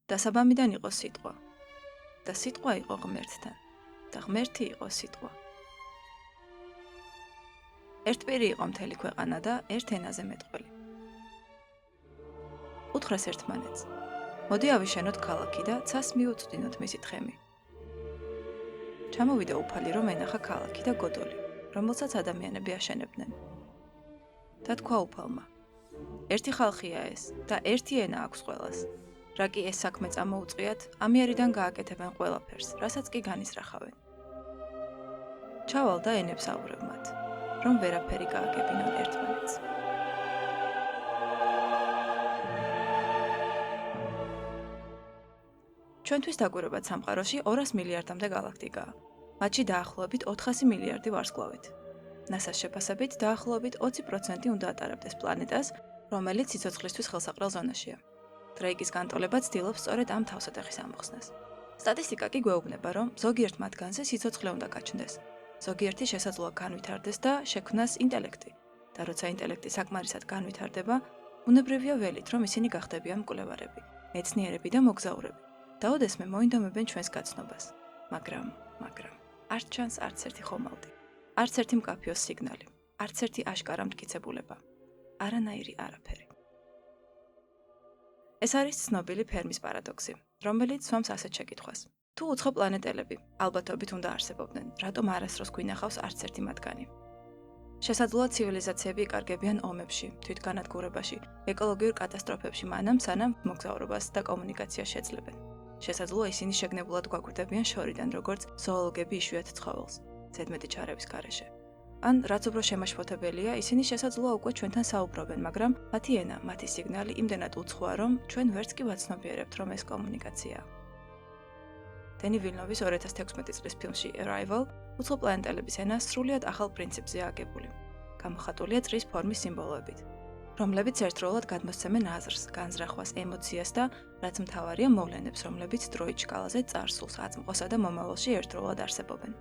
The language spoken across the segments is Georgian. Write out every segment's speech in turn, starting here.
დასაბამიდან იყო სიტყვა და სიტყვა იყო ღმერთთან და ღმერთი იყო სიტყვა. ერთპირი იყო მთელი ქვეყანა და ერთ ენაზე მეტყველი. უთხრეს ერთმანეთს, მოდი ავიშენოთ ქალაქი და ცას მიუწვდინოთ მისი თხემი. ჩამოვიდა უფალი, რომ ენახა ქალაქი და გოდოლი, რომელსაც ადამიანები აშენებდნენ. და თქვა უფალმა, ერთი ხალხია ეს და ერთი ენა აქვს ყველას. რა კი ეს საქმე წამოუწყიათ, ამიერიდან გააკეთებენ ყველაფერს, რასაც კი განიზრახავენ. ჩავალ და ენებს აურევ მათ, რომ ვერაფერი გააგებინონ ერთმანეთს. ჩვენთვის დაკვირვებად სამყაროში 200 მილიარდამდე გალაქტიკაა. მათში დაახლოებით 400 მილიარდი ვარსკვლავით. NASA-ს შეფასებით დაახლოებით 20% უნდა ატარებდეს პლანეტას, რომელიც სიცოცხლისთვის ხელსაყრელ ზონაშია. დრეიკის განტოლება ცდილობს სწორედ ამ თავსატეხის ამოხსნას. სტატისტიკა კი გვეუბნება, რომ ზოგიერთ მათგანზე სიცოცხლე უნდა გაჩნდეს. ზოგიერთი შესაძლოა განვითარდეს და შექმნას ინტელექტი. და როცა ინტელექტი საკმარისად განვითარდება, უნებრივია ველით, რომ ისინი გახდებიან მკვლევარები, მეცნიერები და მოგზაურები. და ოდესმე მოინდომებენ ჩვენს გაცნობას. მაგრამ არ ჩანს არც ერთი ხომალდი, არც ერთი მკაფიო სიგნალი, არც ერთი აშკარა მტკიცებულება. არანაირი არაფერი. ეს არის ცნობილი ფერმის პარადოქსი, რომელიც სვამს ასეთ შეკითხვას. თუ უცხო პლანეტელები ალბათობით უნდა არსებობდნენ, რატომ არასდროს გვინახავს არც ერთი მათგანი? შესაძლოა ცივილიზაციები იკარგებიან ომებში, თვითგანადგურებაში, ეკოლოგიურ კატასტროფებში, მანამ სანამ მოგზაურობას და კომუნიკაციას შეძლებენ. შესაძლოა ისინი შეგნებულად გვაგვირდებიან შორიდან, როგორც ზოოლოგები იშვიათ ცხოველს, ზედმეტი ჩარევის გარეშე. ან რაც უფრო შემაშფოთებელია, ისინი შესაძლოა უკვე ჩვენთან საუბრობენ, მაგრამ მათი ენა, მათი სიგნალი იმდენად უცხოა, რომ ჩვენ ვერც კი ვაცნობიერებთ, რომ ეს კომუნიკაციაა. დენი ვილნოვის 2016 წლის ფილმში Arrival უცხო პლანეტელების ენა სრულიად ახალ პრინციპზეა აგებული. გამოხატულია წრის ფორმის სიმბოლოებით, რომლებიც ერთდროულად გადმოსცემენ აზრს, განზრახვას, ემოციას და რაც მთავარია მოვლენებს, რომლებიც დროით შკალაზე წარსულს, აწმყოსა და მომავალში ერთდროულად არსებობენ.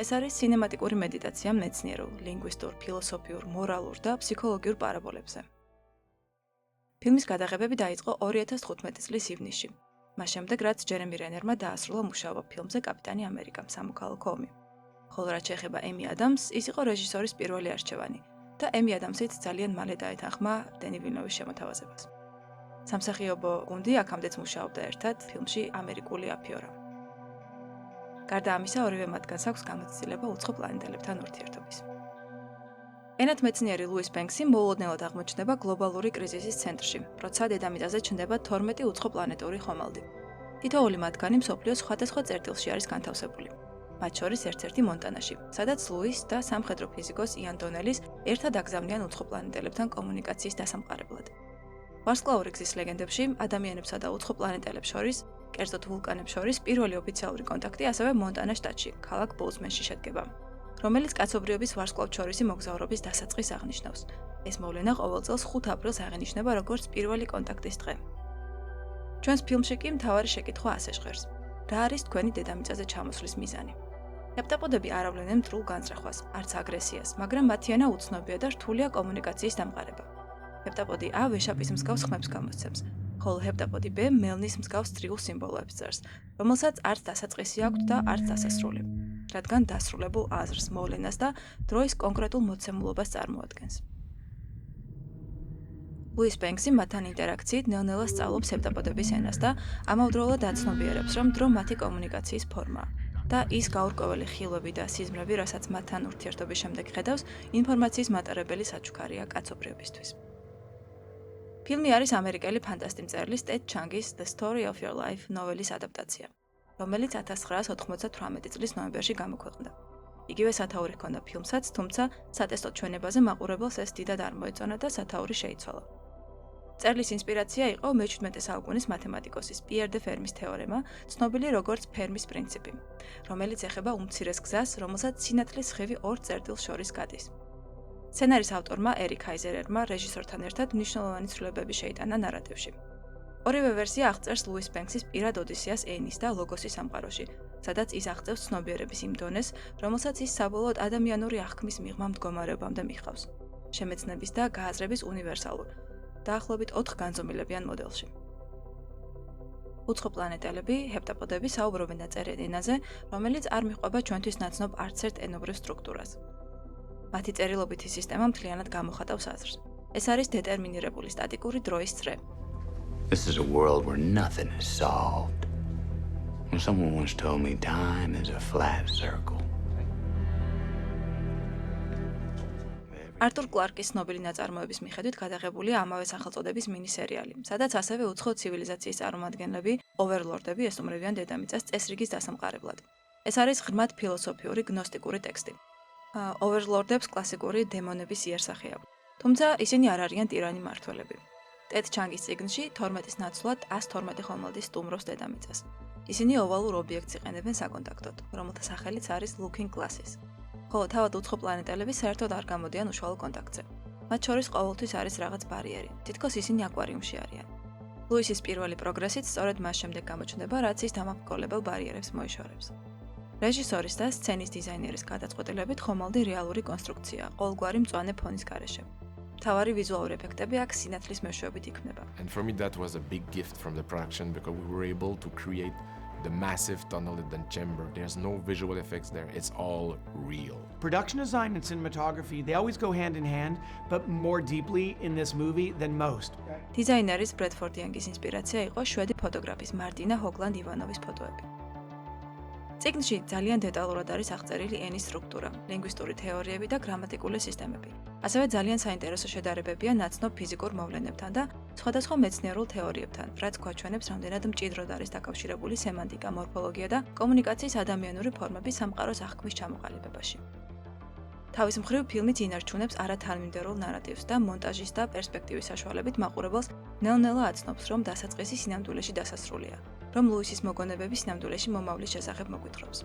ეს არის სინემატიკური მედიტაცია მეცნიერულ, ლინგვისტურ, ფილოსოფიურ, მორალურ და ფსიქოლოგიურ პარაბოლებზე. ფილმის გადაღებები დაიწყო 2015 წლის ივნისში. მას შემდეგ, რაც ჯერემი რენერმა დაასრულა მუშაობა ფილმზე კაპიტანი ამერიკა სამოქალაქო ომი. ხოლო რაც შეეხება ემი ადამსს, ის იყო რეჟისორის პირველი არჩევანი და ემი ადამსით ძალიან მალე დაეთანხმა დენი ვილნოვის შემოთავაზებას. სამსახიობო გუნდი აქამდეც მუშაობდა ერთად ფილმში ამერიკული აფიორა. გარდა ამისა, ორივე მათგანს აქვს გამოცდილება უცხო პლანეტელებთან ურთიერთობის. ენათ მეცნიერი ლუის ბენქსი მოულოდნელად აღმოჩნდება გლობალური კრიზისის ცენტრში, როცა დედამიწაზე ჩნდება 12 უცხო პლანეტური ხომალდი. თითოეული მათგანი მსოფლიოს სხვადასხვა წერტილში არის განთავსებული. მათ შორის ერთ-ერთი მონტანაში, სადაც ლუის და სამხედრო ფიზიკოს იან დონელის ერთად აგზავნიან უცხო პლანეტელებთან კომუნიკაციის დასამყარებლად. ვარსკვლავური გზის ლეგენდებში ადამიანებსა და უცხო პლანეტელებს შორის, კერძოდ ვულკანებს შორის პირველი ოფიციალური კონტაქტი ასევე მონტანას შტატში, ქალაქ ბოუზმენში შედგება, რომელიც კაცობრიობის ვარსკვლავთშორისი მოგზაურობის დასაწყისს აღნიშნავს. ეს მოვლენა ყოველ წელს 5 აპრილს აღინიშნება როგორც პირველი კონტაქტის დღე. ჩვენს ფილმში კი მთავარი შეკითხვა ასე ჟღერს: რა არის თქვენი დედამიწაზე ჩამოსვლის მიზანი? ჰეპტაპოდები არ ავლენენ მტრულ განზრახვას, არც აგრესიას, მაგრამ მათი ენა უცნობია და რთულია კომუნიკაციის დამყარება. ჰეპტაპოდი A ვეშაპის მსგავს ხმებს გამოსცემს, ხოლო ჰეპტაპოდი B მელნის მსგავს წრიულ სიმბოლოებს წერს, რომელსაც არც დასაწყისი აქვს და არც დასასრული, რადგან დასრულებულ აზრს, მოვლენას და დროის კონკრეტულ მოცემულობას წარმოადგენს. ლუის ბენქსი მათთან ინტერაქციით ნელ-ნელა სწავლობს ჰეპტაპოდების ენას და ამავდროულად აცნობიერებს, რომ დრო მათი კომუნიკაციის ფორმაა და ის გაურკვეველი ხილვები და სიზმრები, რასაც მათთან ურთიერთობის შემდეგ ხედავს, ინფორმაციის მატარებელი საჩუქარია კაცობრიობისთვის. ფილმი არის ამერიკელი ფანტასტი მწერლის ტედ ჩანგის The Story of Your Life ნოველის ადაპტაცია, რომელიც 1998 წლის ნოემბერში გამოქვეყნდა. იგივე სათაური ჰქონდა ფილმსაც, თუმცა სატესტო ჩვენებაზე მაყურებელს ეს დიდად არ მოეწონა და სათაური შეიცვალა. წერლის ინსპირაცია იყო მე-17 საუკუნის მათემატიკოსის პიერ დე ფერმის თეორემა, ცნობილი როგორც ფერმის პრინციპი, რომელიც ეხება უმცირეს გზას, რომელსაც სინათლის სხივი ორ წერტილს შორის გადის. სცენარის ავტორმა ერიკ ჰაიზერერმა რეჟისორთან ერთად მნიშვნელოვანი ცვლილებები შეიტანა ნარატივში. ორივე ვერსია აღწერს ლუის ბენქსის პირად ოდისეას ენის და ლოგოსის სამყაროში, სადაც ის აღწევს ცნობიერების იმ დონეს, რომელსაც ის საბოლოოდ ადამიანური აღქმის მიღმა მდგომარეობამდე მიხავს, შემეცნების და გააზრების უნივერსალურ, დაახლოებით 4 განზომილებიან მოდელში. უცხო პლანეტელები, ჰეპტაპოდები საუბრობენ დაწერილ ენაზე, რომელიც არ მიჰყვება ჩვენთვის ნაცნობ არცერთ ენობრივ სტრუქტურას. მათი წერილობითი სისტემა მთლიანად გამოხატავს აზრს. ეს არის დეტერმინირებული სტატიკური დროის წრე. This is a world where nothing is solved. When someone once told me time is a flat circle. არტურ კლარკის ცნობილი ნაწარმოების მიხედვით გადაღებულია ამავე სახელწოდების მინი-სერიალი, სადაც ასევე უცხო ცივილიზაციის წარმომადგენლები, ოვერლორდები ესტუმრებიან დედამიწას წესრიგის დასამყარებლად. ეს არის ღრმად ფილოსოფიური გნოსტიკური ტექსტი. ოვერლორდებს კლასიკური დემონების იერსახე აქვს. თუმცა ისინი არ არიან ტირანი მმართველები. ტედ ჩანგის წიგნში 12-ის ნაცვლად 112 ხომალდის სტუმრობს დედამიწას. ისინი ოვალურ ობიექტს იყენებენ საკონტაქტოდ, რომელთა სახელიც არის Looking Glasses. ხოლო თავად უცხო პლანეტელები საერთოდ არ გამოდიან უშუალო კონტაქტზე. მათ შორის ყოველთვის არის რაღაც ბარიერი, თითქოს ისინი აკვარიუმში არიან. ლუისის პირველი პროგრესიც სწორედ მას შემდეგ გამოჩნდება, რაც ის დამაკმაყოფილებელ ბარიერებს მოიშორებს. რეჟისორის და სცენის დიზაინერის გადაწყვეტილებით ხომალდი რეალური კონსტრუქცია, ყოველგვარი მწვანე ფონის გარეშე. მთავარი ვიზუალური ეფექტები აქ სინათლის მეშვეობით იქმნება. And for me that was a big gift from the production because we were able to create the massive tunnel in the chamber. There's no visual effects there. It's all real. Production design and cinematography, they always go hand in hand, but more deeply in this movie than most. დიზაინერის ბრედფორდ იანგის ინსპირაცია იყო შვედი ფოტოგრაფის მარტინა ჰოგლანდ ივანოვის ფოტოები. წიგნში ძალიან დეტალურად არის აღწერილი ენის სტრუქტურა, ლინგვისტური თეორიები და გრამატიკული სისტემები. ასევე ძალიან საინტერესო შედარებებია ნაცნობ ფიზიკურ მოვლენებთან და სხვადასხვა მეცნიერულ თეორიებთან, რაც გვაჩვენებს, რამდენად მჭიდროდ არის დაკავშირებული სემანტიკა, მორფოლოგია და კომუნიკაციის ადამიანური ფორმების სამყაროს აღქმის ჩამოყალიბებაში. თავის მხრივ ფილმი წინარჩუნებს არათანმიმდევრულ ნარატივს და მონტაჟის და პერსპექტივის საშუალებით მაყურებელს ნელ-ნელა აცნობს, რომ დასაწყისი სინამდვილეში დასასრულია, რომ ლუისის მოგონებები სინამდვილეში მომავლის შესახებ მოგვითხრობს.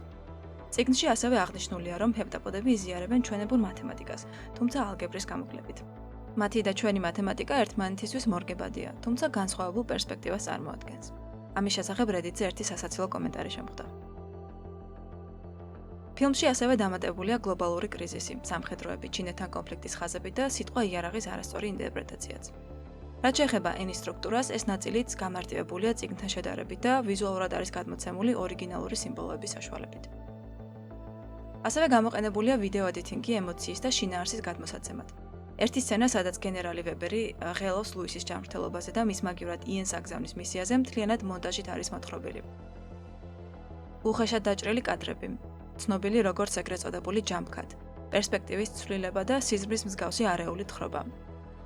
წიგნში ასევე აღნიშნულია, რომ ჰეპტაპოდები იზიარებენ ჩვენებურ მათემატიკას, თუმცა ალგებრის გამოკლებით. მათი და ჩვენი მათემატიკა ერთმანეთისთვის მორგებადია, თუმცა განსხვავებულ პერსპექტივას წარმოადგენს. ამის შესახებ Reddit-ზე ერთი სასაცილო კომენტარი შემხვდა. ფილმში ასევე დამატებულია გლობალური კრიზისი, სამხედროები, ჩინეთთან კონფლიქტის ხაზები და სიტყვა იარაღის არასწორი ინტერპრეტაციაც. რაც შეეხება ენის სტრუქტურას, ეს ნაწილიც გამარტივებულია წიგნთან შედარებით და ვიზუალურად არის გადმოცემული ორიგინალური სიმბოლოების საშუალებით. ასევე გამოყენებულია ვიდეო ედიტინგი ემოციის და შინაარსის გადმოსაცემად. ერთი სცენა, სადაც გენერალი ვებერი ღელავს ლუისის ჯანმრთელობაზე და მის მაგივრად იენს აგზავნის მისიაზე, მთლიანად მონტაჟით არის მოთხრობილი. უხეშად დაჭრილი კადრები, ცნობილი როგორც ეგრეთ წოდებული jump cut, პერსპექტივის ცვლილება და სიზმრის მსგავსი არეული თხრობა.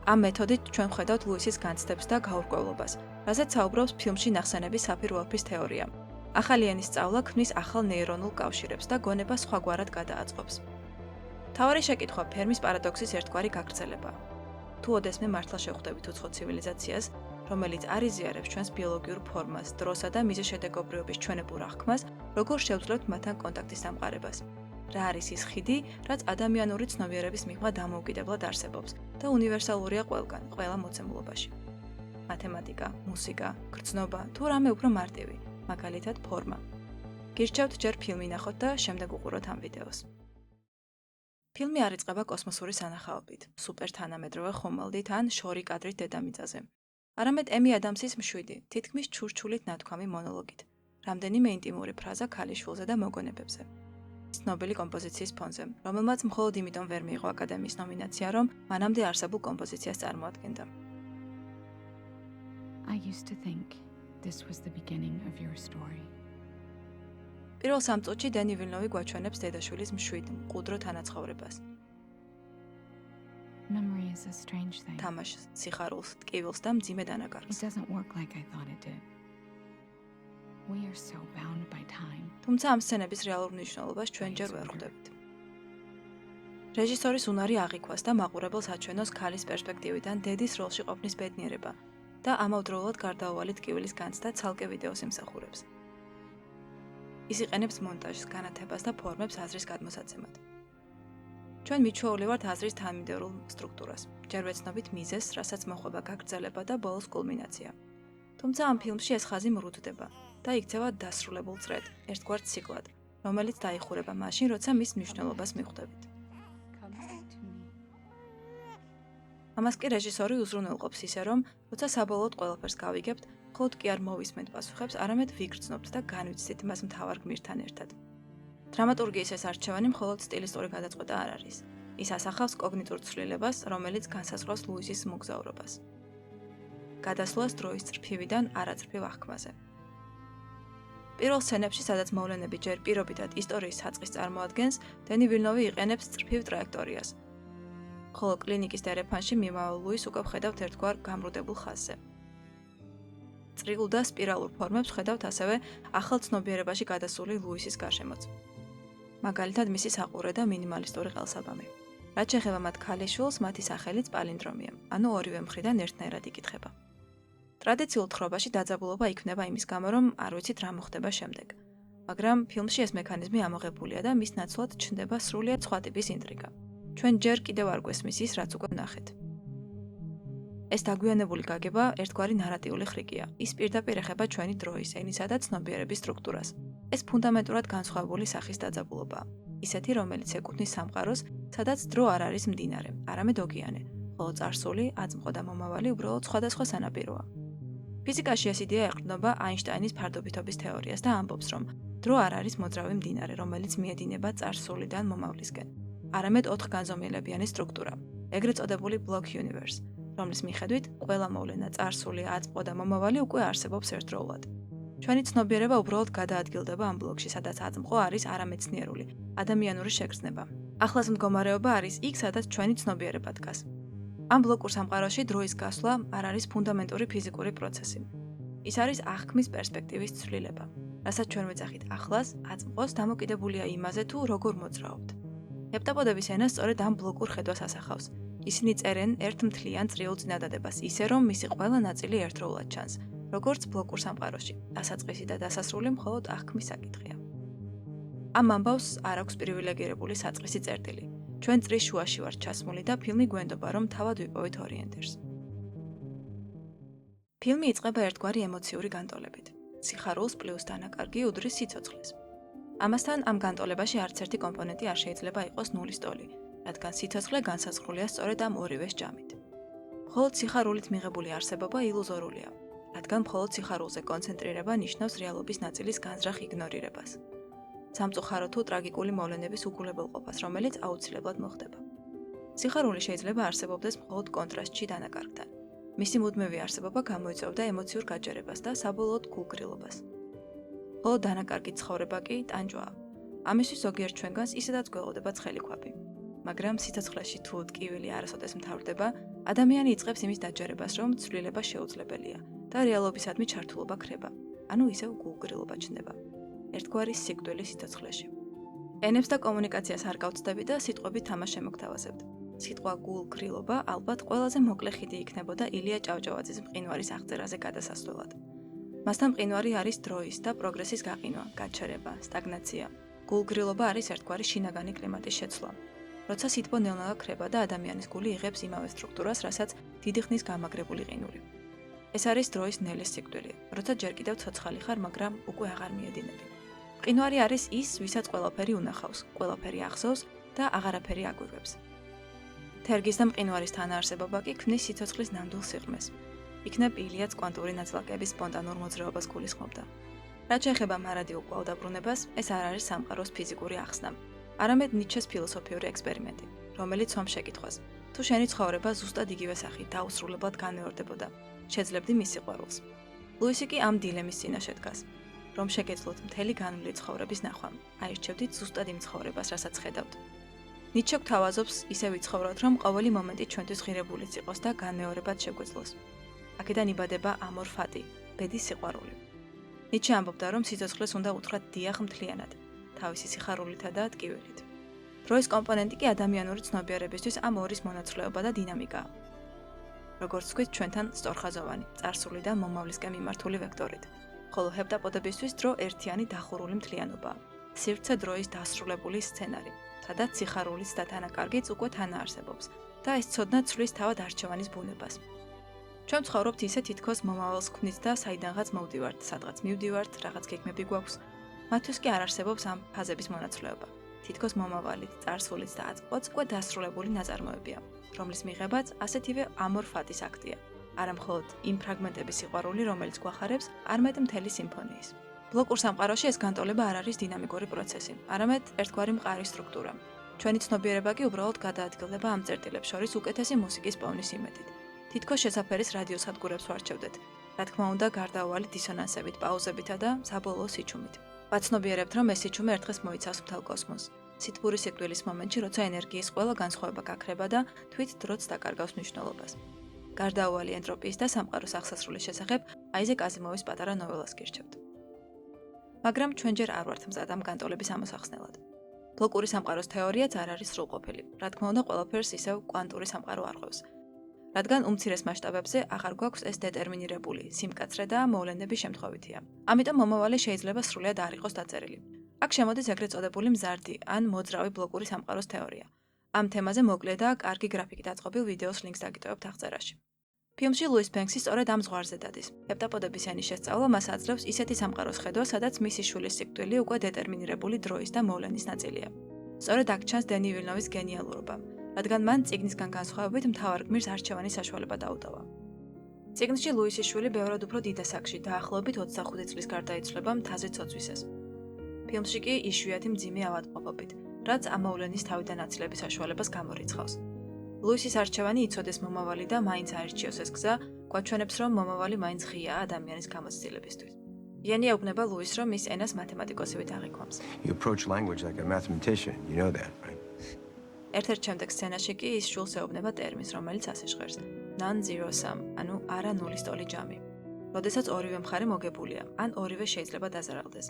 ამ მეთოდით ჩვენ ვხედავთ ლუისის განცდებს და გაურკვევლობას, რაზეც საუბრობს ფილმში ნახსენების საფირ-ვოლფის თეორია. ახალი ენის სწავლა ქმნის ახალ ნეირონულ კავშირებს და გონება სხვაგვარად გადააწყობს. მთავარი შეკითხვა ფერმის პარადოქსის ერთგვარი გაგრძელება. თუ ოდესმე მართლა შევხვდებით უცხო ცივილიზაციას, რომელიც არ იზიარებს ჩვენს ბიოლოგიურ ფორმას, დროსა და მიზეზ შედეგობრიობის ჩვენებურ აღქმას, როგორ შევძლებთ მათთან კონტაქტის დამყარებას? რა არის ის ხიდი, რაც ადამიანური ცნობიერების მიღმა დამოუკიდებლად არსებობს და უნივერსალურია ყველგან, ყველა მოცემულობაში? მათემატიკა, მუსიკა, გრძნობა, თუ რამე უფრო მარტივი, მაგალითად ფორმა. გირჩევთ ჯერ ფილმი ნახოთ და შემდეგ უყუროთ ამ ვიდეოს. ფილმი არ იწყება კოსმოსური სანახაობით, სუპერთანამედროვე ხომალდით ან შორი კადრით დედამიწაზე. არამედ ემი ადამსის მშვიდი, თითქმის ჩურჩულით ნათქვამი მონოლოგით, რამდენიმე ინტიმური ფრაზა ქალიშვილზე და მოგონებებზე. ცნობილი კომპოზიციის ფონზე, რომელმაც მხოლოდ იმიტომ ვერ მიიღო აკადემიის ნომინაცია, რომ მანამდე არსებულ კომპოზიციას წარმოადგენდა. I used to think this was the beginning of your story. პირველ სამ წუთში დენი ვილნოვი გვაჩვენებს დედაშვილის მშვიდ, მყუდრო თანაცხოვრებას. Memory is a strange thing. თამაშს, სიხარულს, ტკივილს და მძიმე It დანაკარგს. doesn't work like I thought it did. We are so bound by time. თუმცა ამ სცენების რეალურ მნიშვნელობას ჩვენ ჯერ ვერ ხვდებით. რეჟისორის უნარი აღიქვას და მაყურებელს აჩვენოს ქალის პერსპექტივიდან დედის როლში ყოფნის ბედნიერება და ამავდროულად გარდაუვალი ტკივილის განცდა ცალკე ვიდეოს ემსახურებს. ის იყენებს მონტაჟს, განათებას და ფორმებს აზრის გადმოსაცემად. ჩვენ მიჩვეული ვართ აზრის თანმიმდევრულ სტრუქტურას. ჯერ ვეცნობით მიზეზს, რასაც მოხვება გაგრძელება და ბოლოს კულმინაცია. თუმცა ამ ფილმში ეს ხაზი მრუდდება და იქცევა დასრულებულ წრედ, ერთგვარ ციკლად, რომელიც დაიხურება მაშინ, როცა მის მნიშვნელობას მიხვდებით. ამას კი რეჟისორი უზრუნველყოფს ისე, რომ როცა საბოლოოდ ყველაფერს გავიგებთ, მხოლოდ კი არ მოვისმენთ პასუხებს, არამედ ვიგრძნობთ და განვიცდით მას მთავარ გმირთან ერთად. დრამატურგიის ეს არჩევანი მხოლოდ სტილისტური გადაწყვეტა არ არის. ის ასახავს კოგნიტურ ცვლილებას, რომელიც განსაზღვრავს ლუისის მოგზაურობას. გადასვლას დროის წრფივიდან არაწრფივ აღქმაზე. პირველ სცენებში, სადაც მოვლენები ჯერ პირობითად ისტორიის საწყის წარმოადგენს, დენი ვილნოვი იყენებს წრფივ ტრაექტორიას. ხოლო კლინიკის დერეფანში მიმავალ ლუის უკვე ვხედავთ ერთგვარ გამრუდებულ ხაზზე. წრიულ და სპირალურ ფორმებს ვხედავთ ასევე ახალ ცნობიერებაში გადასული ლუისის გარშემოც. მაგალითად მისი საყურე და მინიმალისტური ყელსაბამი. რაც შეეხება მათ ქალიშვილს, მათი სახელიც პალინდრომია, ანუ ორივე მხრიდან ერთნაირად იკითხება. ტრადიციულ თხრობაში დაძაბულობა იქმნება იმის გამო, რომ არ ვიცით რა მოხდება შემდეგ. მაგრამ ფილმში ეს მექანიზმი ამოღებულია და მის ნაცვლად ჩნდება სრულიად სხვა ტიპის ინტრიგა. ჩვენ ჯერ კიდევ არ გვესმის ის, რაც უკვე ვნახეთ. ეს დაგვიანებული გაგება ერთგვარი ნარატიული ხრიკია. ის პირდაპირ ეხება ჩვენი დროის, ენისა და ცნობიერების სტრუქტურას. ეს ფუნდამენტურად განსხვავებული სახის დაძაბულობაა. ისეთი, რომელიც ეკუთვნის სამყაროს, სადაც დრო არ არის მდინარე, არამედ ოკეანე, ხოლო წარსული, აწმყო და მომავალი უბრალოდ სხვადასხვა სანაპიროა. ფიზიკაში ეს იდეა ეყრდნობა აინშტაინის ფარდობითობის თეორიას და ამბობს, რომ დრო არ არის მოძრავი მდინარე, რომელიც მიედინება წარსულიდან მომავლისკენ, არამედ 4 განზომილებიანი სტრუქტურა, ეგრეთ წოდებული block universe, რომლის მიხედვით ყველა მოვლენა, წარსული, აწმყო და მომავალი უკვე არსებობს ერთდროულად. ჩვენი ცნობიერება უბრალოდ გადაადგილდება ამ ბლოკში, სადაც აწმყო არის არამეცნიერული, ადამიანური შეგრძნება. ახლას მდგომარეობა არის იქ, სადაც ჩვენი ცნობიერება დგას. ამ ბლოკურ სამყაროში დროის გასვლა არ არის ფუნდამენტური ფიზიკური პროცესი. ის არის აღქმის პერსპექტივის ცვლილება, რასაც ჩვენ ვეძახით ახლას, აწმყოს დამოკიდებულია იმაზე, თუ როგორ მოძრაობთ. ჰეპტაპოდების ენა სწორედ ამ ბლოკურ ხედვას ასახავს. ისინი წერენ ერთ მთლიან წრიულ წინადადებას, ისე რომ მისი ყველა ნაწილი ერთდროულად ჩანს, როგორც ბლოკურ სამყაროში. დასაწყისი და დასასრული მხოლოდ აღქმის საკითხია. ამ ამბავს არ აქვს პრივილეგირებული საწყისი წერტილი. ჩვენ წრის შუაში ვართ ჩასმული და ფილმი გვენდობა, რომ თავად ვიპოვეთ ორიენტირს. ფილმი იწყება ერთგვარი ემოციური განტოლებით. სიხარულს პლუს დანაკარგი უდრის სიცოცხლეს. ამასთან ამ განტოლებაში არც ერთი კომპონენტი არ შეიძლება იყოს ნულის ტოლი, რადგან სიცოცხლე განსაზღვრულია სწორედ ამ ორივეს ჯამით. მხოლოდ სიხარულით მიღებული არსებობა ილუზორულია, რადგან მხოლოდ სიხარულზე კონცენტრირება ნიშნავს რეალობის ნაწილის განზრახ იგნორირებას. სამწუხარო თუ ტრაგიკული მოვლენების უგულებელყოფას, რომელიც აუცილებლად მოხდება. სიხარული შეიძლება არსებობდეს მხოლოდ კონტრასტში დანაკარგთან. მისი მუდმივი არსებობა გამოიწვევდა ემოციურ გაჯერებას და საბოლოოდ გულგრილობას. ხოლო დანაკარგი ცხოვრება კი ტანჯვაა. ამისთვის ზოგიერთ ჩვენგანს ისედაც გვეყოდება ცხელი ქვაბი. მაგრამ სიცოცხლეში თუ ტკივილი არასოდეს მთავრდება, ადამიანი იწყებს იმის დაჯერებას, რომ ცვლილება შეუძლებელია და რეალობისადმი ჩართულობა ქრება, ანუ ისევ გულგრილობა ჩნდება. ერთგვარი სიკვდილი სიცოცხლეში. ენებს და კომუნიკაციას არ გავწდები და სიტყვებით თამას შემოგთავაზებთ. სიტყვა გულგრილობა ალბათ ყველაზე მოკლე ხიდი იქნებოდა ილია ჭავჭავაძის მყინვარის აღწერაზე გადასასვლელად. მასთან მყინვარი არის დროის და პროგრესის გაყინვა, გაჩერება, სტაგნაცია. გულგრილობა არის ერთგვარი შინაგანი კლიმატის შეცვლა. როცა სითბო ნელ-ნელა ქრება და ადამიანის გული იღებს იმავე სტრუქტურას, რასაც დიდი ხნის გამაგრებული ყინული. ეს არის დროის ნელის სიკვდილი, როცა ჯერ კიდევ ცოცხალი ხარ, მაგრამ უკვე აღარ მიედინები. მყინვარი არის ის, ვისაც ყველაფერი უნახავს, ყველაფერი ახსოვს და აღარაფერი აგვირგვებს. თერგის და მყინვარის თანაარსებობა კი ქმნის სიცოცხლის ნამდვილ სიღრმეს. იქნებ ილიაც კვანტური ნაწილაკების სპონტანურ მოძრაობას გულისხმობდა. რაც შეეხება მარადიულ კვლავდაბრუნებას, ეს არ არის სამყაროს ფიზიკური ახსნა, არამედ ნიჩეს ფილოსოფიური ექსპერიმენტი, რომელიც სვამს შეკითხვას, თუ შენი ცხოვრება ზუსტად იგივე სახით დაუსრულებლად განმეორდებოდა, შეძლებდი მის სიყვარულს. ლუისი კი ამ დილემის წინაშე დგას, რომ შეგეძლოთ მთელი განვლილი ცხოვრების ნახვა, აირჩევდით ზუსტად იმ ცხოვრებას, რასაც ხედავთ. ნიჩე გვთავაზობს ისე ვიცხოვროთ, რომ ყოველი მომენტი ჩვენთვის ღირებულიც იყოს და განმეორებად შეგვეძლოს. აქედან იბადება ამორ ფატი, ბედის სიყვარული. ნიჩე ამბობდა, რომ სიცოცხლეს უნდა უთხრათ დიახ მთლიანად, თავისი სიხარულითა და ტკივილით. დროის კომპონენტი კი ადამიანური ცნობიერებისთვის ამ ორის მონაცვლეობა და დინამიკაა. როგორც ვთქვით, ჩვენთან სწორხაზოვანი, წარსულიდან მომავლისკენ მიმართული ვექტორით, ხოლო ჰეპტაპოდებისთვის დრო ერთიანი დახურული მთლიანობაა, სივრცე დროის დასრულებული სცენარი, სადაც სიხარულიც და თანაკარგიც უკვე თანაარსებობს და ეს ცოდნა ცვლის თავად არჩევანის ბუნებას. ჩვენ ვცხოვრობთ ისე თითქოს მომავალს ქმნით და საიდანღაც მოვდივართ, სადღაც მივდივართ, რაღაც გეგმები გვაქვს. მათთვის კი არ არსებობს ამ ფაზების მონაცვლეობა. თითქოს მომავალით, წარსულით და აწყვეტს უკვე დასრულებული ნაწარმოებია, რომლის მიღებაც ასეთივე ამორ ფატის აქტია. არა მხოლოდ იმ ფრაგმენტების სიყვარული, რომელიც გვახარებს, არამედ მთელი სიმფონიის. ბლოკურ სამყაროში ეს განტოლება არ არის დინამიკური პროცესი, არამედ ერთგვარი მყარი სტრუქტურა. ჩვენი ცნობიერება კი უბრალოდ გადაადგილდება ამ წერტილებს შორის უკეთესი მუსიკის პოვნის იმედით. თითქოს შესაფერის რადიო სადგურებს ვარჩევდეთ. რა თქმა უნდა, გარდაუვალი დისონანსებით, პაუზებითა და საბოლოო სიჩუმით. ვაცნობიერებთ, რომ ეს სიჩუმე ერთხელ მოიცავს მთელ კოსმოსს. სითბური სიკვდილის მომენტში, როცა ენერგიის ყველა განსხვავება გაქრება და თვით დროც დაკარგავს მნიშვნელობას. გარდაუვალი ენტროპიის და სამყაროს აღსასრულის შესახებ აიზეკ აზიმოვის პატარა ნოველას გირჩევთ. მაგრამ ჩვენ ჯერ არ ვართ მზად ამ განტოლების ამოსახსნელად. ბლოკური სამყაროს თეორიაც არ არის სრულყოფილი. რა თქმა უნდა, ყველაფერს ისევ კვანტური სამყარო არღვევს. რადგან უმცირეს მასშტაბებზე აღარ გვაქვს ეს დეტერმინირებული, სიმკაცრე და მოვლენების შემთხვევითია. ამიტომ მომავალი შეიძლება სრულად არ იყოს დაწერილი. აქ შემოდის ეგრეთ წოდებული მზარდი ან მოძრავი ბლოკური სამყაროს თეორია. ამ თემაზე მოკლე და კარგი გრაფიკით აწყობილ ვიდეოს ლინკს დაგიტოვებთ აღწერაში. ფილმში ლუის ბენქსი სწორედ ამ ზღვარზე დადის. ჰეპტაპოდების ენის შესწავლა მას აძლევს ისეთი სამყაროს ხედვა, სადაც მისი შვილის სიკვდილი უკვე დეტერმინირებული დროის და მოვლენის ნაწილია. სწორედ აქ ჩანს დენი ვილნოვის გენიალურობა, რადგან მან წიგნისგან განსხვავებით მთავარ გმირს არჩევანის საშუალება დაუტოვა. წიგნში ლუისის შვილი ბევრად უფრო დიდ ასაკში, დაახლოებით 25 წლის გარდაიცვლება მთაზე ცოცვისას. ფილმში კი იშვიათი მძიმე ავადმყოფობით, რაც ამ მოვლენის თავიდან აცილების საშუალებას გამორიცხავს. ლუისის არჩევანი იცოდეს მომავალი და მაინც აირჩიოს ეს გზა, გვაჩვენებს, რომ მომავალი მაინც ღიაა ადამიანის გამოცდილებისთვის. იანი ეუბნება ლუისს, რომ ის ენას მათემატიკოსივით აღიქვამს. You approach language like a mathematician, you know that, right? ერთ-ერთ შემდეგ სცენაში კი ის შვილს ეუბნება ტერმინს, რომელიც ასე ჟღერს: non-zero sum, ანუ არა ნულის ტოლი ჯამი. როდესაც ორივე მხარე მოგებულია, ან ორივე შეიძლება დაზარალდეს.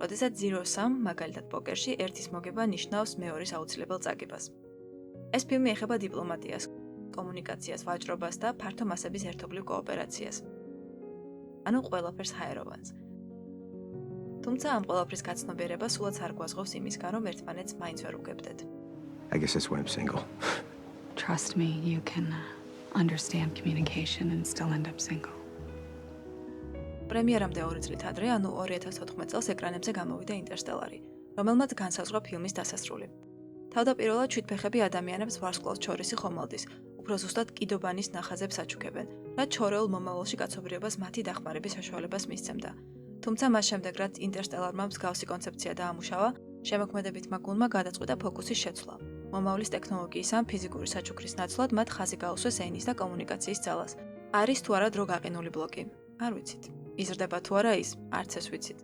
როდესაც zero sum, მაგალითად პოკერში, ერთის მოგება ნიშნავს მეორის აუცილებელ წაგებას. ეს ფილმი ეხება დიპლომატიას, კომუნიკაციას, ვაჭრობას და ფართო მასების ერთობლივ კოოპერაციას. ანუ ყველაფერს ჰაეროვანს. თუმცა ამ ყველაფრის გაცნობიერება სულაც არ გვაზღავს იმისგან, რომ ერთმანეთს მაინც ვერ უგებდეთ. I guess that's why I'm single. Trust me, you can understand communication and still end up single. პრემიერამდე 2 წლით ადრე, ანუ 2014 წელს ეკრანებზე გამოვიდა ინტერსტელარი, რომელმაც განსაზღვრა ფილმის დასასრული. თავდაპირველად ჩვიდფეხები ადამიანებს ვარსკვლავს შორისი ხომალდის, უფრო ზუსტად კიდობანის ნახაზებს აჩუქებენ, რაც ჩორეულ მომავალში კაცობრიობას მათი დახმარების საშუალებას მისცემდა. თუმცა მას შემდეგ, რაც ინტერსტელარმა მსგავსი კონცეფცია დაამუშავა, შემოქმედებითმა გუნდმა გადაწყვიტა ფოკუსის შეცვლა. მომავლის ტექნოლოგიის ან ფიზიკური საჩუქრის ნაცვლად მათ ხაზი გაუსვეს ენის და კომუნიკაციის ძალას. არის თუ არა დრო გაყინული ბლოკი? არ ვიცით. იზრდება თუ არა ის? არც ეს ვიცით.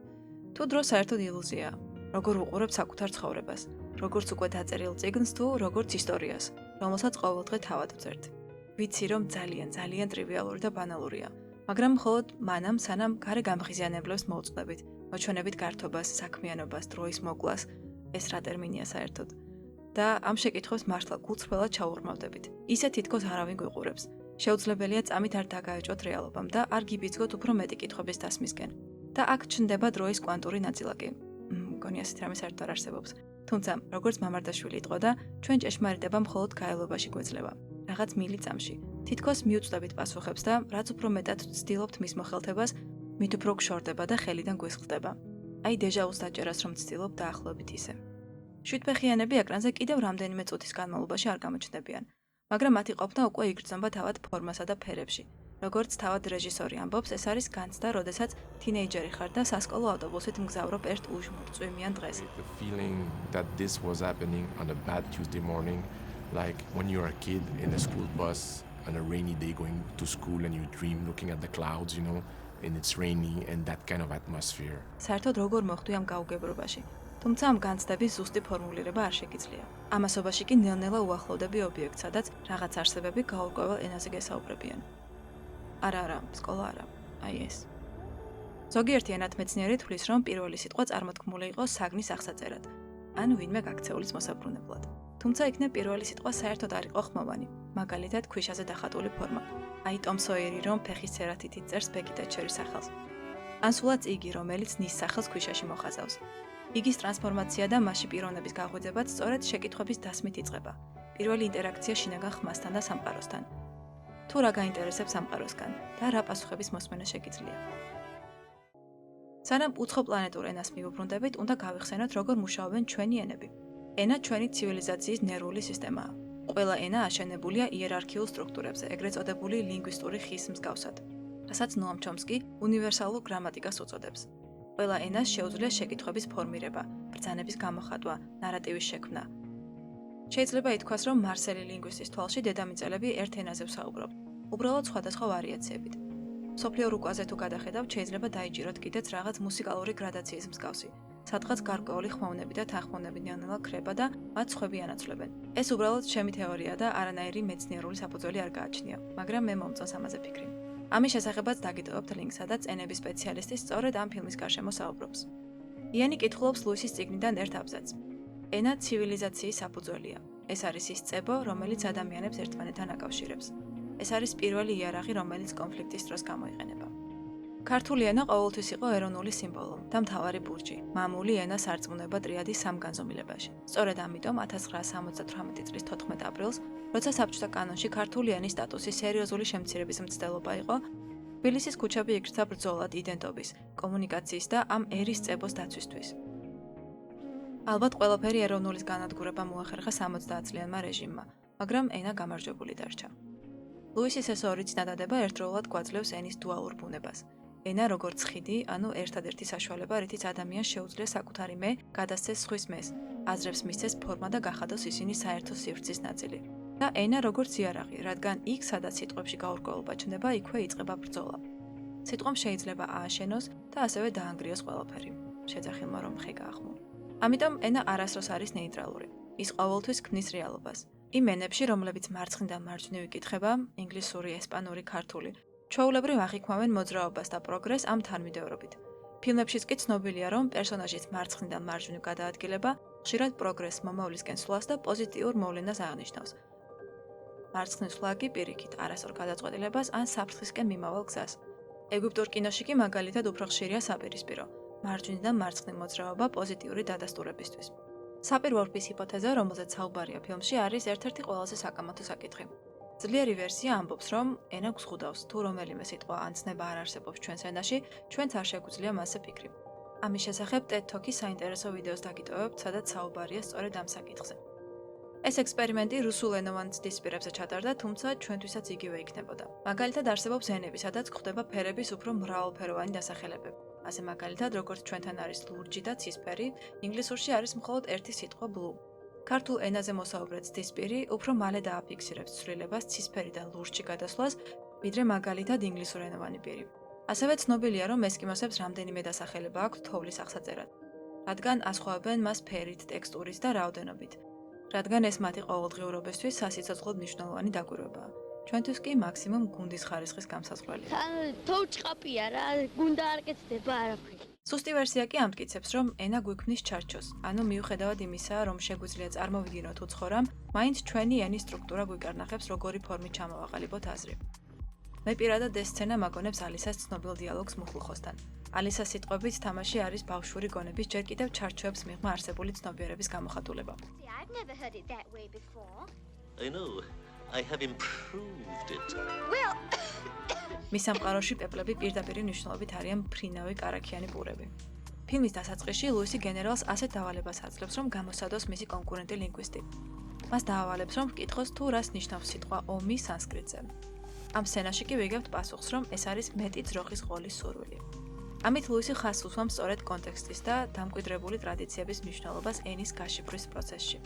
თუ დრო საერთოდ ილუზია, როგორ უყურებ საკუთარ ცხოვრებას, როგორც უკვე დაწერილ წიგნს თუ როგორც ისტორიას, რომელსაც ყოველდღე თავად ვწერთ. ვიცი, რომ ძალიან ტრივიალური და ბანალურია, მაგრამ მხოლოდ მანამ, სანამ გარე გამღიზიანებლებს მოვწდებით, მოჩვენებით გართობას, საქმიანობას, დროის მოკლას, ეს რა ტერმინია საერთოდ. და ამ შეკითხვას მართლა გულწრფელად ჩაუღრმავდებით. ისე თითქოს არავინ გვიყურებს. შეუძლებელია წამით არ დაგაეჭოთ რეალობამ და არ გიბიძგოთ უფრო მეტი კითხვების დასმისკენ. და აქ ჩნდება დროის კვანტური ნაწილაკი. მგონი ასეთ რამე საერთოდ არ არსებობს. თუმცა, როგორც მამარდაშვილი იტყოდა, ჩვენ ჭეშმარიტება მხოლოდ გაელობაში გვეძლება. რაღაც მილიწამში. თითქოს მიუწვდებით პასუხებს და რაც უფრო მეტად ვცდილობთ მის მოხელთებას, მით უფრო გშორდება და ხელიდან გვესხლდება. აი დეჟავუს დაჭერას რომ ვცდილობ დაახლოებით ისე. შვიდფეხიანები ეკრანზე კიდევ რამდენიმე წუთის განმავლობაში არ გამოჩნდებიან, მაგრამ მათი ყოფნა უკვე იგრძნობა თავად ფორმასა და ფერებში. როგორც თავად რეჟისორი ამბობს, ეს არის განცდა, როდესაც თინეიჯერი ხარ და სასკოლო ავტობუსით მგზავრობ ერთ უჟმურ წვიმიან დღეს. The feeling that this was happening on a bad Tuesday morning, like when you're a kid in a school bus on a rainy day going to school and you dream looking at the clouds, you know, and it's rainy and that kind of atmosphere. საერთოდ როგორ მოხვდი ამ გაუგებრობაში? თუმცა ამ განცდების ზუსტი ფორმულირება არ შეგიძლია. ამასობაში კი ნელ-ნელა უახლოვდები ობიექტს, სადაც რაღაც არსებები გაურკვეველ ენაზე გესაუბრებიან. არა, სკოლა არა. აი ეს. ზოგიერთი ენათმეცნიერი თვლის, რომ პირველი სიტყვა წარმოთქმული იყო საგნის აღსაწერად, ან ვინმე გაქცეულის მოსაბრუნებლად. თუმცა იქნებ პირველი სიტყვა საერთოდ არ იყო ხმოვანი, მაგალითად ქვიშაზე დახატული ფორმა. აი ტომ სოიერი, რომ ფეხის ცერათით წერს ბეგი ტეტჩერის სახელს. ან სულაც იგი, რომელიც ნის სახელს ქვიშაში მოხაზავს. იგის ტრანსფორმაცია და მასში პიროვნების გაღვიძებაც სწორედ შეკითხვების დასმით იწყება. პირველი ინტერაქცია შინაგან ხმასთან და სამყაროსთან. თუ რა გაინტერესებს სამყაროსგან და რა პასუხების მოსმენა შეგიძლია. სანამ უცხოპლანეტურ ენას მივუბრუნდებით, უნდა გავიხსენოთ, როგორ მუშაობენ ჩვენი ენები. ენა ჩვენი ცივილიზაციის ნერვული სისტემაა. ყველა ენა აშენებულია იერარქიულ სტრუქტურებზე, ეგრეთ წოდებული ლინგვისტური ხის მსგავსად, რასაც ნოამ ჩომსკი უნივერსალურ გრამატიკას უწოდებს. ყველა ენას შეუძლია შეკითხვების ფორმირება, ბრძანების გამოხატვა, ნარატივის შექმნა. შეიძლება ითქვას, რომ მარსელი ლინგვისტის თვალში დედამიწელები ერთ ენაზე ვსაუბრობ, უბრალოდ სხვადასხვა ვარიაციებით. მსოფლიო რუკაზე თუ გადახედავთ, შეიძლება დაიჭიროთ კიდეც რაღაც მუსიკალური გრადაციის მსგავსი, სადღაც გარკვეული ხმოვნები და თანხმოვნები ნელ-ნელა ქრება და მათ სხვები ანაცვლებენ. ეს უბრალოდ ჩემი თეორია და არანაირი მეცნიერული საფუძველი არ გააჩნია, მაგრამ მე მომწონს ამაზე ფიქრი. ამის შესახებაც დაგიტოვებთ ლინკს, სადაც ენების სპეციალისტი სწორედ ამ ფილმის გარშემო საუბრობს. იანი კითხულობს ლუისის წიგნიდან ერთ აბზაცს. ენა ცივილიზაციის საფუძველია. ეს არის ის წებო, რომელიც ადამიანებს ერთმანეთთან აკავშირებს. ეს არის პირველი იარაღი, რომელიც კონფლიქტის დროს გამოიყენება. ქართული ენა ყოველთვის იყო ეროვნული სიმბოლო და მთავარი ბურჯი, მამული ენა სარწმუნება ტრიადის სამგანზომილებაში. სწორედ ამიტომ 1978 წლის 14 აპრილს, როცა საბჭოთა კანონში ქართული ენის სტატუსი სერიოზული შემცირების მცდელობა იყო, თბილისის ქუჩები იკრთა ბრძოლად იდენტობის, კომუნიკაციის და ამ ერის წებოს დაცვისთვის. ალბათ ყველაფერი ეროვნულის განადგურება მოახერხა 70 წლიანმა რეჟიმმა, მაგრამ ენა გამარჯვებული დარჩა. ლუისის ეს ორი წინადადება ერთდროულად გვაძლევს ენის დუალურ ბუნებას. ენა როგორც ხიდი, ანუ ერთადერთი საშუალება, რითიც ადამიანს შეუძლია საკუთარი მე გადასცეს სხვის მეს, აზრებს მისცეს ფორმა და გახადოს ისინი საერთო სივრცის ნაწილი. და ენა როგორც იარაღი, რადგან იქ, სადაც სიტყვებში გაურკვევლობა ჩნდება, იქვე იწყება ბრძოლა. სიტყვამ შეიძლება ააშენოს და ასევე დაანგრიოს ყველაფერი. შეძახილმა რომ ხე გაახმო. ამიტომ ენა არასდროს არის ნეიტრალური. ის ყოველთვის ქმნის რეალობას. იმ ენებში, რომლებიც მარცხნიდან მარჯვნივ იკითხება, ინგლისური, ესპანური, ქართული, ჩვეულებრივ აღიქვამენ მოძრაობას და პროგრესს ამ თანმიმდევრობით. ფილმებშიც კი ცნობილია, რომ პერსონაჟის მარცხნიდან მარჯვნივ გადაადგილება ხშირად პროგრესს, მომავლისკენ სვლას და პოზიტიურ მოვლენას აღნიშნავს. მარცხნის სვლა კი პირიქით, არასწორ გადაწყვეტილებას ან საფრთხისკენ მიმავალ გზას. ეგვიპტურ კინოში კი მაგალითად უფრო ხშირია საპირისპირო, მარჯვნიდან მარცხნივ მოძრაობა პოზიტიური დადასტურებისთვის. საპირვორფის ჰიპოთეზა, რომელზეც საუბარია ფილმში, არის ერთ-ერთი ყველაზე საკამათო საკითხი. ძლიერი ვერსია ამბობს, რომ ენა გვზღუდავს, თუ რომელიმე სიტყვა ან ცნება არ არსებობს ჩვენს ენაში, ჩვენც არ შეგვიძლია მასზე ფიქრი. ამის შესახებ TED Talk-ის საინტერესო ვიდეოს დაგიტოვებთ, სადაც საუბარია სწორედ ამ საკითხზე. ეს ექსპერიმენტი რუსულენოვან ცდისპირებზე ჩატარდა, თუმცა ჩვენთვისაც იგივე იქნებოდა. მაგალითად, არსებობს ენები, სადაც გვხვდება ფერების უფრო მრავალფეროვანი დასახელებები. ასე მაგალითად, როგორც ჩვენთან არის ლურჯი და ცისფერი, ინგლისურში არის მხოლოდ ერთი სიტყვა blue. ქართულ ენაზე მოსაუბრე ცდისპირი უფრო მალე დააფიქსირებს ცვლილებას ცისფერი და ლურჯი გადასვლას, ვიდრე მაგალითად ინგლისურენოვანი პირი. ასევე ცნობილია, რომ ესკიმოსებს რამდენიმე დასახელება აქვთ თოვლის აღსაწერად, რადგან ასხვავებენ მას ფერით, ტექსტურით და რაოდენობით. რადგან ეს მათი ყოველდღიურობისთვის სასიცოცხლოდ მნიშვნელოვანი დაკვირვებაა. ჩვენთვის კი მაქსიმუმ გუნდის ხარისხის გამსაზღვრელია. თოვჭყაპია რა, გუნდა არ კეთდება არაფერი. სუსტი ვერსია კი ამტკიცებს, რომ ენა გვიქმნის ჩარჩოს, ანუ მიუხედავად იმისა, რომ შეგვიძლია წარმოვიდგინოთ უცხორამ, მაინც ჩვენი ენის სტრუქტურა გვიკარნახებს, როგორი ფორმით ჩამოვაყალიბოთ აზრი. მე პირადად ეს სცენა მაგონებს ალისას ცნობილ დიალოგს მუხლუხოსთან. ალისას სიტყვებით თამაში არის ბავშვური გონების ჯერ კიდევ ჩარჩოებს მიღმა არსებული ცნობიერების გამოხატულება. I've never heard it that way before. I know. I have improved it. Well, მის სამყაროში პეპლები პირდაპირ მნიშვნელობით არიან ფრინავი კარაქიანი პურები. ფილმის დასაწყისში ლუისი გენერალს ასეთ დავალებას აძლევს, რომ გამოსადოს მისი კონკურენტი ლინგვისტი. მას დაავალებს, რომ ვკითხოს თუ რას ნიშნავს სიტყვა ომი სანსკრიტზე. ამ სცენაში კი ვიგებთ პასუხს, რომ ეს არის მეტი ძროხის ყოლის სურვილი. ამით ლუისი ხაზს უსვამს სწორედ კონტექსტის და დამკვიდრებული ტრადიციების მნიშვნელობას ენის გაშიფვრის პროცესში.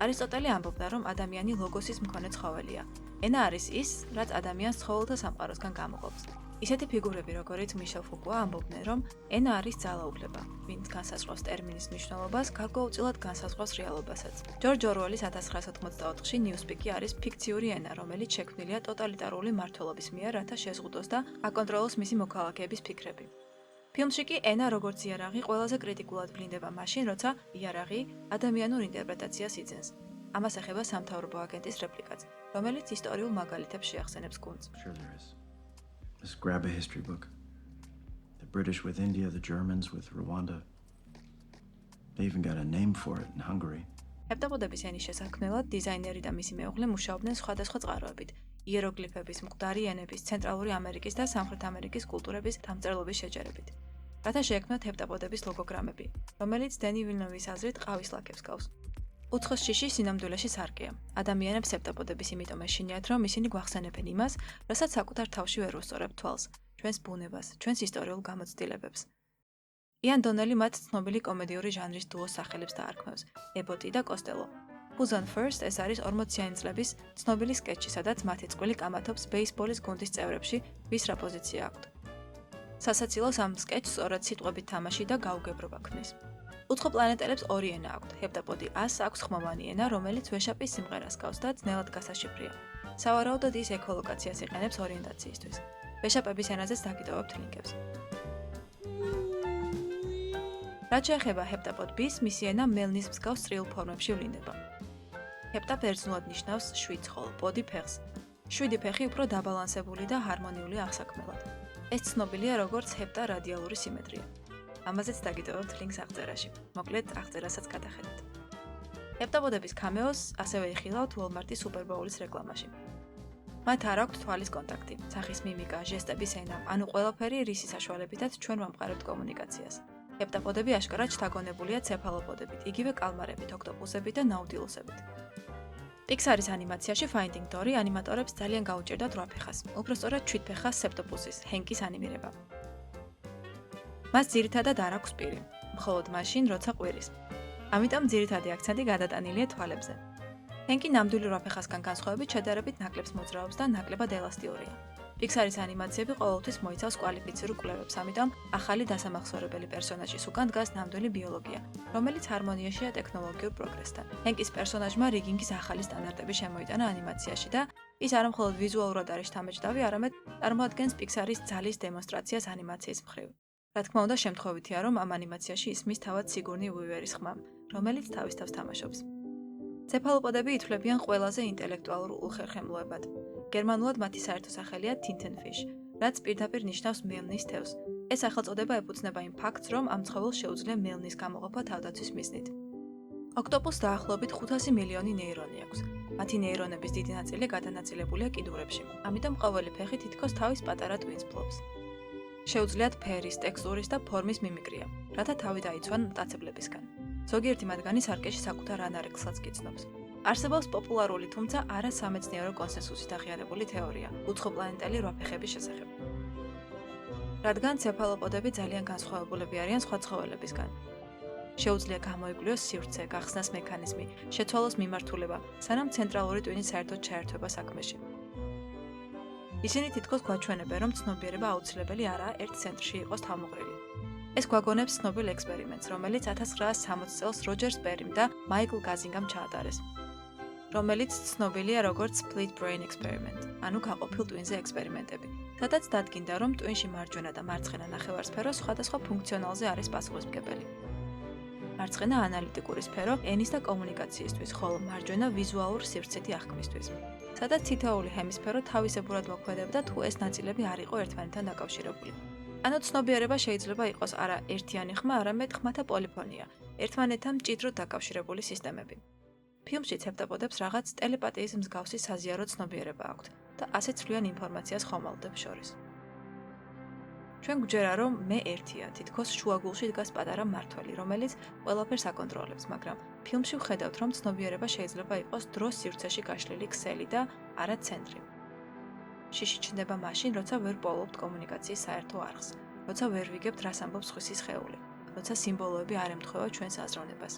არისტოტელე ამბობდა, რომ ადამიანი ლოგოსის მქონე ცხოველია. ენა არის ის, რაც ადამიანს ცხოველთა სამყაროსგან გამოყოფს. ისეთი ფიგურები, როგორიც მიშელ ფუკუა ამბობდნენ, რომ ენა არის ძალაუფლება, ვინც განსაზღვრავს ტერმინის მნიშვნელობას, გარკვეულწილად განსაზღვრავს რეალობასაც. ჯორჯ ორუელის 1984-ში ნიუსპიკი არის ფიქციური ენა, რომელიც შექმნილია ტოტალიტარული მმართველობის მიერ, რათა შეზღუდოს და აკონტროლოს მისი მოქალაქეების ფიქრები. ფილმში კი ენა როგორც იარაღი ყველაზე კრიტიკულად ვლინდება მაშინ, როცა იარაღი ადამიანურ ინტერპრეტაციას იძენს. ამას ეხება სამთავრობო აგენტის რეპლიკაც, რომელიც ისტორიულ მაგალითებს შეახსენებს გუნდს. Sure there is. Just grab a history book. The British with India, the Germans with Rwanda. They even got a name for it in Hungary. ჰეპტაპოდების ენის შესაქმნელად დიზაინერი და მისი მეუღლე მუშაობდნენ სხვადასხვა წყაროებით, იეროგლიფების, მკვდარი ენების, ცენტრალური ამერიკის და სამხრეთ ამერიკის კულტურების დამწერლობის შეჯერებით. რათა შეექმნათ ჰეპტაპოდების ლოგოგრამები, რომელიც დენი ვილნოვის აზრით ყავის ლაქებს გავს. უცხოს შიში სინამდვილეში სარკეა. ადამიანებს სეპტაპოდების იმიტომ ეშინიათ, რომ ისინი გვახსენებენ იმას, რასაც საკუთარ თავში ვერ უსწორებთ თვალს, ჩვენს ბუნებას, ჩვენს ისტორიულ გამოცდილებებს. იან დონელი მათ ცნობილი კომედიური ჟანრის დუოს სახელებს დაარქმევს: ებოტი და კოსტელო. Who's on First ეს არის 40-იანი წლების ცნობილი სკეჩი, სადაც მათი წყვილი კამათობს ბეისბოლის გუნდის წევრებში, ვის რა პოზიცია აქვთ. სასაცილოს ამ სკეჩს სწორად სიტყვებით თამაში და გაუგებრობა ქმნის. უცხო პლანეტელებს ორი ენა აქვთ. ჰეპტაპოდი ას აქვს ხმოვანი ენა, რომელიც ვეშაპის სიმღერას გავს და ძნელად გასაშიფრია. სავარაუდოდ ის ეკოლოკაციას იყენებს ორიენტაციისთვის. ვეშაპების ენაზეც დაგიტოვებთ ლინკებს. რაც შეეხება ჰეპტაპოდ ბის, მისი ენა მელნის მსგავს წრიულ ფორმებში ვლინდება. ჰეპტა ბერძნულად ნიშნავს 7 ხოლო პოდი ფეხს. 7 ფეხი უფრო დაბალანსებული და ჰარმონიული აღსაქმელად. ეს ცნობილია როგორც ჰეპტა რადიალური სიმეტრია. ამაზეც დაგიტოვებთ ლინკს აღწერაში. მოკლედ აღწერასაც გადახედეთ. ჰეპტაპოდების კამეოს ასევე იხილავთ Walmart-ის სუპერბოულის რეკლამაში. მათ არ აქვთ თვალის კონტაქტი, სახის მიმიკა, ჟესტების ენა, ანუ ყველაფერი რისი საშუალებითაც ჩვენ ვამყარებთ კომუნიკაციას. ჰეპტაპოდები აშკარად შთაგონებულია ცეფალოპოდებით, იგივე კალმარებით, ოქტოპუსებით და ნაუტილუსებით. Pixar-ის ანიმაციაში Finding Dory ანიმატორებს ძალიან გაუჭირდათ 8 ფეხას, უბრალოდ 7 ფეხას სეპტოპუსის, ჰენკის ანიმირება. მას ძირითადად არ აქვს პირი, მხოლოდ მაშინ, როცა ყვირის. ამიტომ ძირითადი აქცენტი გადატანილია თვალებზე. ჰენკი ნამდვილი 8 ფეხასგან განსხვავებით შედარებით ნაკლებს მოძრაობს და ნაკლებად ელასტიურია. Pixar-ის ანიმაციები ყოველთვის მოიცავს კვალიფიცირებულ კვლევებს, ამიტომ ახალი დასამახსოვრებელი პერსონაჟის უკან დგას ნამდვილი ბიოლოგია, რომელიც ჰარმონიაშია ტექნოლოგიურ პროგრესთან. ჰენკის პერსონაჟმა რიგინგის ახალი სტანდარტები შემოიტანა ანიმაციაში და ის არა მხოლოდ ვიზუალურად არის შთამბეჭდავი, არამედ წარმოადგენს Pixar-ის ძალის დემონსტრაციას ანიმაციის მხრივ. რა თქმა უნდა, შემთხვევითია, რომ ამ ანიმაციაში ისმის თავად სიგურნი უივერის ხმა, რომელიც თავის თავს თამაშობს. ცეფალოპოდები ითვლებიან ყველაზე ინტელექტუალურ უხერხემლოებად. გერმანულად მათი საერთო სახელია Tintenfish, რაც პირდაპირ ნიშნავს მელნის თევზს. ეს სახელწოდება ეფუძნება იმ ფაქტს, რომ ამ ცხოველს შეუძლია მელნის გამოყოფა თავდაცვის მიზნით. ოქტოპუსს დაახლოებით 500 მილიონი ნეირონი აქვს. მათი ნეირონების დიდი ნაწილი გადანაწილებულია კიდურებში, ამიტომ ყოველი ფეხი თითქოს თავის პატარა ტვინს ფლობს. შეუძლიათ ფერის, ტექსტურის და ფორმის მიმიკრია, რათა თავი დაიცვან მტაცებლებისგან. ზოგიერთი მათგანი სარკეში საკუთარ ანარექსლს გიცნობს. არსებობს პოპულარული, თუმცა არა სამეცნიერო კონსენსუსით აღიარებული თეორია უცხოპლანეტელი 8 ფეხების შესახებ. რადგან ცეფალოპოდები ძალიან განსხვავებულები არიან სხვა ცხოველებისგან. შეუძლია გამოიკვლიოს სივრცე, გახსნას მექანიზმი, შეცვალოს მიმართულება, სანამ ცენტრალური ტვინის საერთოდ ჩაერთვება საქმეში. ისინი თითქოს გვაჩვენებენ, რომ ცნობიერება აუცილებელი არაა ერთ ცენტრში იყოს თავმოყრილი. ეს გვაგონებს ცნობილ ექსპერიმენტს, რომელიც 1960 წელს როჯერ სპერიმ და მაიკლ გაზინგამ ჩაატარეს, რომელიც ცნობილია როგორც Split Brain Experiment, ანუ გაყოფილ ტვინზე ექსპერიმენტები, სადაც დადგინდა, რომ ტვინში მარჯვენა და მარცხენა ნახევარსფერო სხვადასხვა ფუნქციონალზე არის პასუხისმგებელი. მარცხენა ანალიტიკური სფერო ენის და კომუნიკაციისთვის, ხოლო მარჯვენა ვიზუალურ სივრცეთი აღქმისთვის, სადაც თითოეული ჰემისფერო თავისებურად მოქმედებდა თუ ეს ნაწილები არ იყო ერთმანეთთან დაკავშირებული. ანუ ცნობიერება შეიძლება იყოს არა ერთიანი ხმა, არამედ ხმათა პოლიფონია, ერთმანეთთან მჭიდროდ დაკავშირებული სისტემები. ფილმში ცეპტაპოდებს რაღაც ტელეპათიის მსგავსი საზიარო ცნობიერება აქვთ და ასე ცვლიან ინფორმაციას ხომალდებს შორის. ჩვენ გვჯერა, რომ მე ერთია, თითქოს შუაგულში დგას პატარა მმართველი, რომელიც ყველაფერს აკონტროლებს, მაგრამ ფილმში ვხედავთ, რომ ცნობიერება შეიძლება იყოს დროს სივრცეში გაშლილი ქსელი და არა ცენტრი. შიში ჩნდება მაშინ, როცა ვერ პოულობთ კომუნიკაციის საერთო არხს, როცა ვერ ვიგებთ, რას ამბობს სხვისი სხეული, როცა სიმბოლოები არ ემთხვევა ჩვენს აზროვნებას.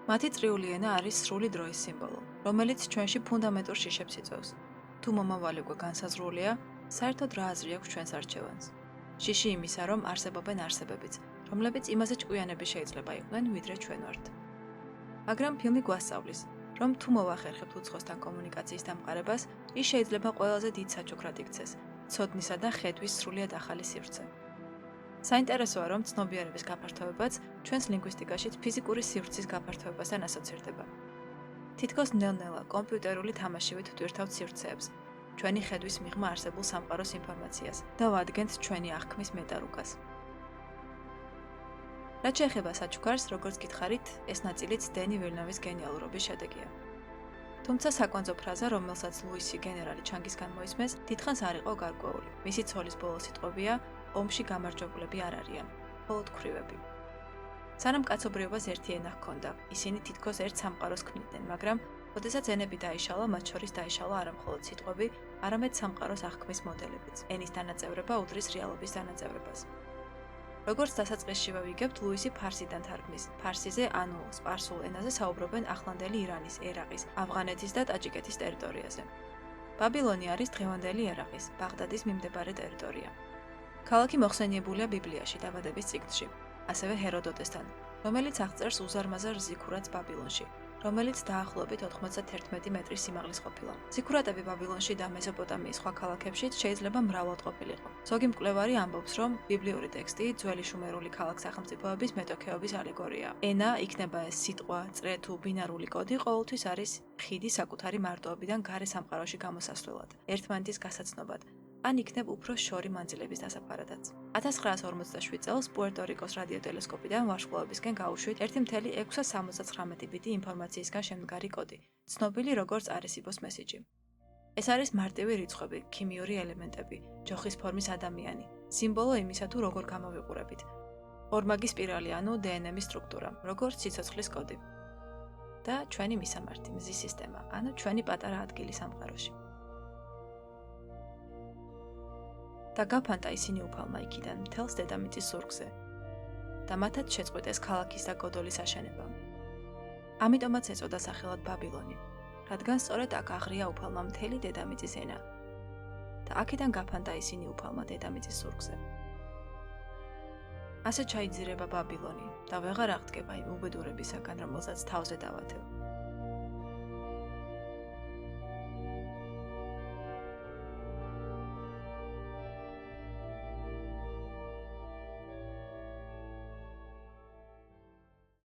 მათი წრიული ენა არის სრული დროის სიმბოლო, რომელიც ჩვენში ფუნდამენტურ შიშებს იწვევს. თუ მომავალი უკვე განსაზღვრულია, საერთოდ რა აზრი აქვს ჩვენს არჩევანს. შიში იმისა, რომ არსებობენ არსებებიც, რომლებიც იმაზე ჭკვიანები შეიძლება იყვნენ, ვიდრე ჩვენ ვართ. მაგრამ ფილმი გვასწავლის, რომ თუ მოვახერხებთ უცხოსთან კომუნიკაციის დამყარებას, ის შეიძლება ყველაზე დიდ საჩუქრად იქცეს, ცოდნისა და ხედვის სრულიად ახალი სივრცე. საინტერესოა, რომ ცნობიერების გაფართოებაც ჩვენს ლინგვისტიკაშიც ფიზიკური სივრცის გაფართოებასთან ასოცირდება. თითქოს ნელ-ნელა კომპიუტერული თამაშივით ვტვირთავთ სივრცეებს, ჩვენი ხედვის მიღმა არსებულ სამყაროს ინფორმაციას და ვადგენთ ჩვენი აღქმის მეტარუკას. რაც შეეხება საჩუქარს, როგორც გითხარით, ეს ნაწილიც დენი ვილნევის გენიალურობის შედეგია. თუმცა საკვანძო ფრაზა, რომელსაც ლუისი გენერალი ჩანგისგან მოისმენს, დიდხანს არ იყო გარკვეული. მისი ცოლის ბოლო სიტყვებია: ომში გამარჯვებულები არ არიან, მხოლოდ ქვრივები. სანამ კაცობრიობას ერთი ენა ჰქონდა, ისინი თითქოს ერთ სამყაროს ქმნიდნენ, მაგრამ როდესაც ენები დაიშალა, მათ შორის დაიშალა არა მხოლოდ სიტყვები, არამედ სამყაროს აღქმის მოდელებიც. ენის დანაწევრება უდრის რეალობის დანაწევრებას. როგორც დასაწყისშივე ვიგებთ, ლუისი ფარსიდან თარგმნის. ფარსიზე, ანუ სპარსულ ენაზე საუბრობენ ახლანდელი ირანის, ერაყის, ავღანეთის და ტაჯიკეთის ტერიტორიაზე. ბაბილონი არის დღევანდელი ერაყის, ბაღდადის მიმდებარე ტერიტორია. ქალაქი მოხსენიებულია ბიბლიაში, დაბადების წიგნში, ასევე ჰეროდოტესთან, რომელიც აღწერს უზარმაზარ ზიქურატს ბაბილონში, რომელიც დაახლოებით 91 მეტრის სიმაღლის ყოფილა. ზიქურატები ბაბილონში და მეზოპოტამიის სხვა ქალაქებშიც შეიძლება მრავლად ყოფილიყო. ზოგი მკვლევარი ამბობს, რომ ბიბლიური ტექსტი ძველი შუმერული ქალაქ-სახელმწიფოების მეტოქეობის ალეგორია. ენა, იქნება ეს სიტყვა, წრე თუ ბინარული კოდი, ყოველთვის არის ხიდი საკუთარი მარტოობიდან გარე სამყაროში გამოსასვლელად, ერთმანეთის გასაცნობად. ან იქნებ უფრო შორი მანძილების დასაფარადაც. 1957 წელს პუერტო-რიკოს რადიოტელესკოპიდან ვარსკვლავებისკენ გაუშვით 1,679 ბიტი ინფორმაციისგან შემდგარი კოდი, ცნობილი როგორც არესიბოს მესიჯი. ეს არის მარტივი რიცხვები, ქიმიური ელემენტები, ჯოხის ფორმის ადამიანი, სიმბოლო იმისა თუ როგორ გამოვიყურებით. ორმაგი სპირალი, ანუ DNM-ის სტრუქტურა, როგორც სიცოცხლის კოდი. და ჩვენი მისამართი, მზის სისტემა, ანუ ჩვენი პატარა ადგილი სამყაროში. და გაფანტა ისინი უფალმა იქიდან მთელს დედამიწის ზურგზე და მათაც შეწყვიტეს ქალაქის და გოდოლის აშენება. ამიტომაც ეწოდა სახელად ბაბილონი, რადგან სწორედ აქ აღრია უფალმა მთელი დედამიწის ენა და აქედან გაფანტა ისინი უფალმა დედამიწის ზურგზე. ასე ჩაიძირება ბაბილონი და ვეღარ აღდგება იმ უბედურებისაგან, რომელსაც თავზე დავათევ.